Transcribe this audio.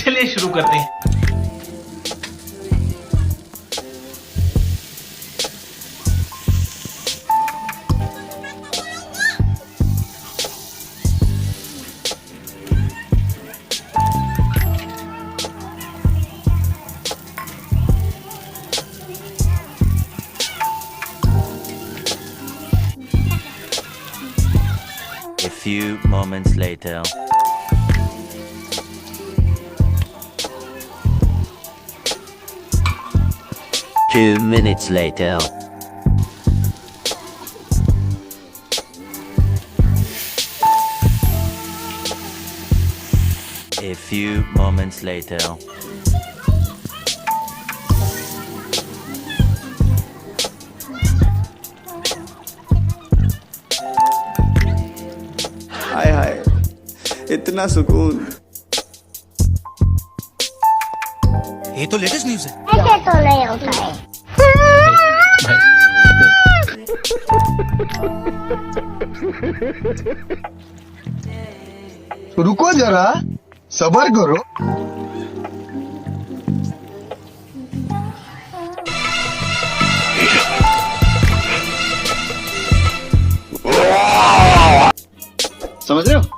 चलिए शुरू करते हैं। A few moments later. 2 minutes later. A few moments later. हाय हाय, इतना सुकून। ये तो लेटेस्ट न्यूज़ है। ऐसे तो नहीं होता है। रुको जरा, सबर करो। समझ रहे हो?